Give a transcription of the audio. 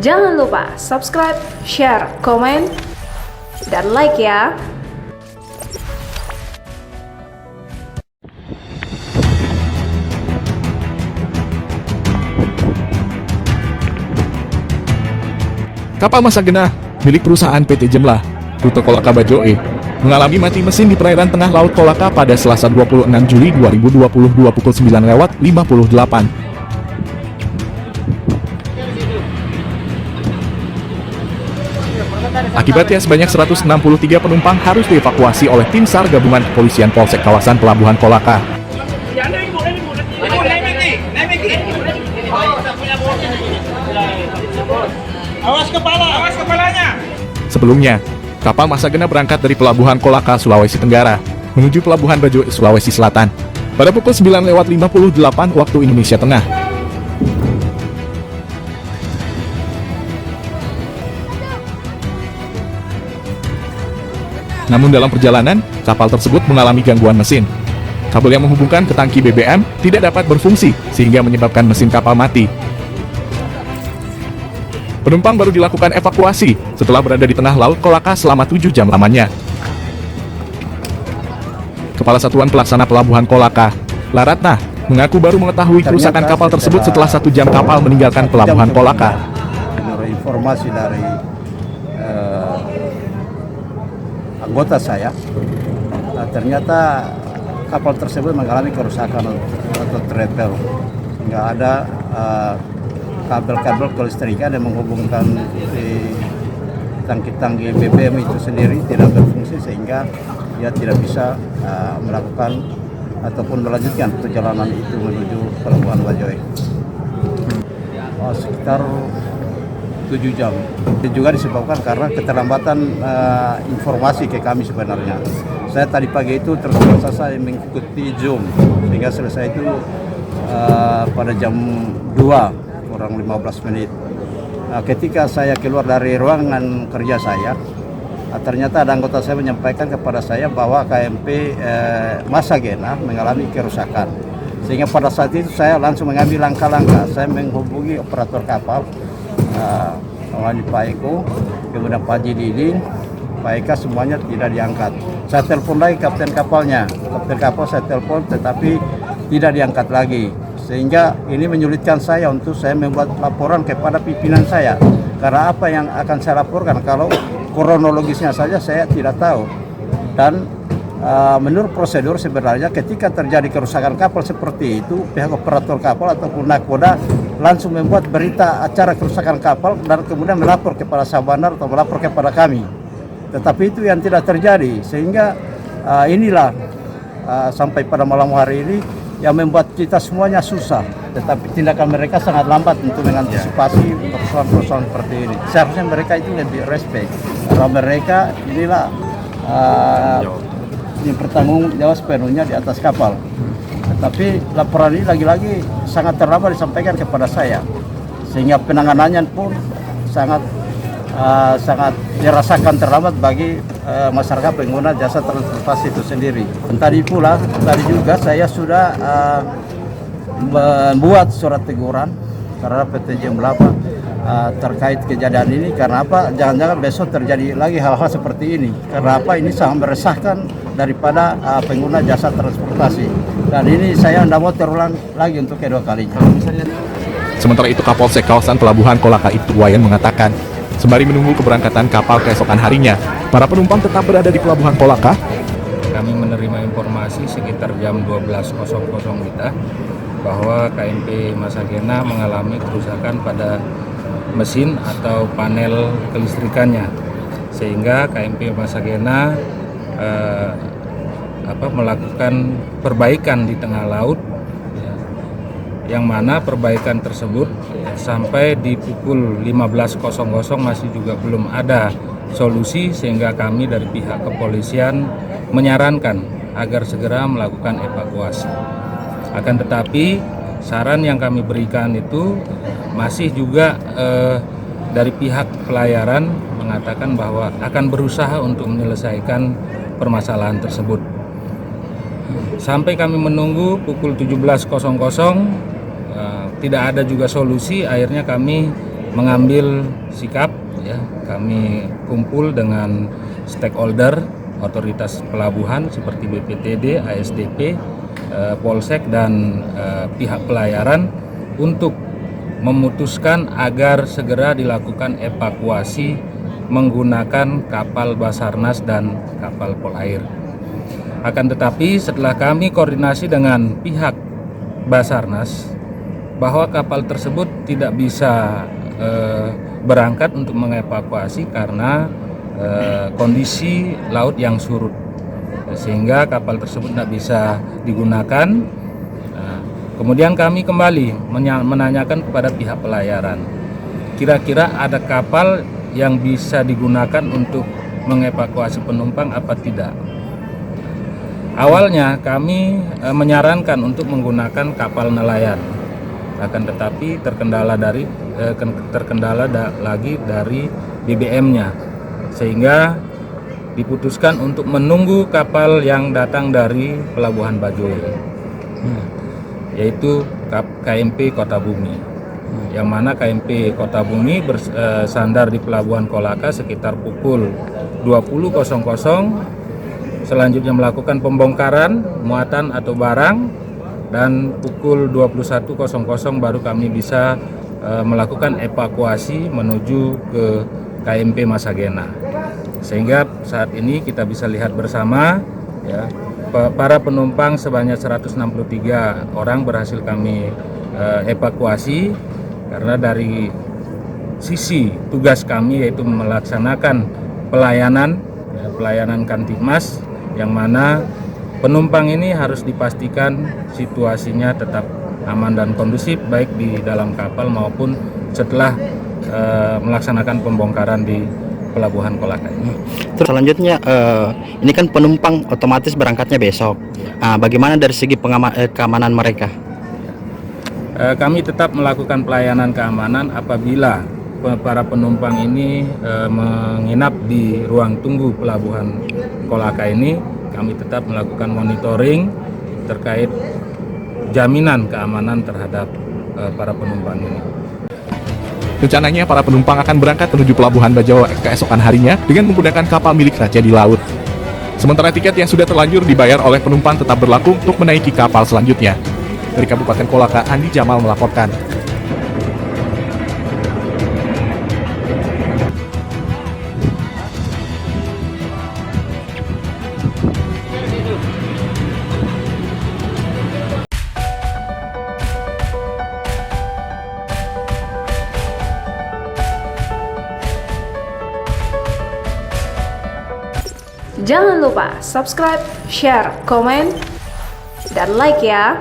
Jangan lupa subscribe, share, komen, dan like ya. Kapal Masagena milik perusahaan PT Jemlah, rute Kolaka Bajoe, mengalami mati mesin di perairan tengah Laut Kolaka pada Selasa 26 Juli 2022 pukul 9:58. Akibatnya sebanyak 163 penumpang harus dievakuasi oleh tim SAR gabungan kepolisian Polsek kawasan Pelabuhan Kolaka. Awas kepalanya. Sebelumnya, kapal Masagena berangkat dari Pelabuhan Kolaka, Sulawesi Tenggara, menuju Pelabuhan Bajoe, Sulawesi Selatan, pada pukul 9:58 waktu Indonesia Tengah. Namun dalam perjalanan, kapal tersebut mengalami gangguan mesin. Kabel yang menghubungkan ke tangki BBM tidak dapat berfungsi, sehingga menyebabkan mesin kapal mati. Penumpang baru dilakukan evakuasi setelah berada di tengah Laut Kolaka selama 7 jam lamanya. Kepala Satuan Pelaksana Pelabuhan Kolaka, Laratna, mengaku baru mengetahui kerusakan kapal tersebut setelah 1 jam kapal meninggalkan Pelabuhan Kolaka. Menurut informasi dari anggota saya, ternyata kapal tersebut mengalami kerusakan atau tretel. Nggak ada kabel-kabel kelistrikan yang menghubungkan di tangki-tangki BBM itu sendiri tidak berfungsi, sehingga dia tidak bisa melakukan ataupun melanjutkan perjalanan itu menuju Pelabuhan Bajoe. Sekitar 7 jam. Itu juga disebabkan karena keterlambatan informasi ke kami sebenarnya. Saya tadi pagi itu terpaksa saya mengikuti Zoom, sehingga selesai itu pada jam 2 kurang 15 menit. Ketika saya keluar dari ruangan kerja saya, ternyata ada anggota saya menyampaikan kepada saya bahwa KMP Masagena mengalami kerusakan. Sehingga pada saat itu saya langsung mengambil langkah-langkah. Saya menghubungi operator kapal, Pak Eko, kemudian Pak Haji Didin, Pak Eka, semuanya tidak diangkat. Saya telepon lagi kapten kapalnya, kapten kapal saya telepon, tetapi tidak diangkat lagi. Sehingga ini menyulitkan saya untuk saya membuat laporan kepada pimpinan saya. Karena apa yang akan saya laporkan kalau kronologisnya saja saya tidak tahu. Dan menurut prosedur sebenarnya ketika terjadi kerusakan kapal seperti itu, pihak operator kapal ataupun nakoda langsung membuat berita acara kerusakan kapal dan kemudian melapor kepada Sabandar atau melapor kepada kami. Tetapi itu yang tidak terjadi, sehingga inilah sampai pada malam hari ini yang membuat kita semuanya susah. Tetapi tindakan mereka sangat lambat untuk mengantisipasi persoalan-persoalan seperti ini. Seharusnya mereka itu lebih respect, karena mereka inilah yang bertanggung jawab sepenuhnya di atas kapal. Tetapi laporan ini lagi-lagi sangat terlambat disampaikan kepada saya, sehingga penanganannya pun sangat dirasakan terlambat bagi masyarakat pengguna jasa transportasi itu sendiri. Dan tadi juga saya sudah membuat surat teguran terhadap PT Jemlah terkait kejadian ini. Karena apa? Jangan-jangan besok terjadi lagi hal-hal seperti ini. Karena apa? Ini sangat meresahkan daripada pengguna jasa transportasi. Dan ini saya tidak mau terulang lagi untuk kedua kalinya. Sementara itu, Kapolsek kawasan Pelabuhan Kolaka Ibtu Wayan mengatakan, sembari menunggu keberangkatan kapal keesokan harinya, para penumpang tetap berada di Pelabuhan Kolaka. Kami menerima informasi sekitar jam 12.00 WITA bahwa KMP Masagena mengalami kerusakan pada mesin atau panel kelistrikannya, sehingga KMP Masagena melakukan perbaikan di tengah laut, yang mana perbaikan tersebut sampai di pukul 15.00 masih juga belum ada solusi, sehingga kami dari pihak kepolisian menyarankan agar segera melakukan evakuasi. Akan tetapi saran yang kami berikan itu masih juga dari pihak pelayaran mengatakan bahwa akan berusaha untuk menyelesaikan permasalahan tersebut. Sampai kami menunggu pukul 17.00 tidak ada juga solusi, akhirnya kami mengambil sikap, ya, kami kumpul dengan stakeholder otoritas pelabuhan seperti BPTD, ASDP, Polsek dan pihak pelayaran untuk memutuskan agar segera dilakukan evakuasi menggunakan kapal Basarnas dan kapal Polair. Akan tetapi setelah kami koordinasi dengan pihak Basarnas bahwa kapal tersebut tidak bisa berangkat untuk mengevakuasi karena kondisi laut yang surut, sehingga kapal tersebut tidak bisa digunakan. Kemudian kami kembali menanyakan kepada pihak pelayaran, kira-kira ada kapal yang bisa digunakan untuk mengevakuasi penumpang apa tidak. Awalnya kami menyarankan untuk menggunakan kapal nelayan, akan tetapi terkendala lagi dari BBM-nya, sehingga diputuskan untuk menunggu kapal yang datang dari Pelabuhan Bajoe, yaitu KMP Kota Bumi, yang mana KMP Kota Bumi bersandar di Pelabuhan Kolaka sekitar pukul 20.00, selanjutnya melakukan pembongkaran muatan atau barang, dan pukul 21.00 baru kami bisa melakukan evakuasi menuju ke KMP Masagena. Sehingga saat ini kita bisa lihat bersama, ya, para penumpang sebanyak 163 orang berhasil kami evakuasi, karena dari sisi tugas kami yaitu melaksanakan pelayanan Kamtibmas, yang mana penumpang ini harus dipastikan situasinya tetap aman dan kondusif baik di dalam kapal maupun setelah melaksanakan pembongkaran di Pelabuhan Kolaka ini. Terus selanjutnya ini kan penumpang otomatis berangkatnya besok. Bagaimana dari segi keamanan mereka? Kami tetap melakukan pelayanan keamanan apabila para penumpang ini menginap di ruang tunggu Pelabuhan Kolaka ini. Kami tetap melakukan monitoring terkait jaminan keamanan terhadap para penumpang ini. Rencananya para penumpang akan berangkat menuju Pelabuhan Bajoe keesokan harinya dengan menggunakan kapal milik Raja di laut. Sementara tiket yang sudah terlanjur dibayar oleh penumpang tetap berlaku untuk menaiki kapal selanjutnya. Dari Kabupaten Kolaka, Andi Jamal melaporkan. Jangan lupa subscribe, share, komen, dan like ya.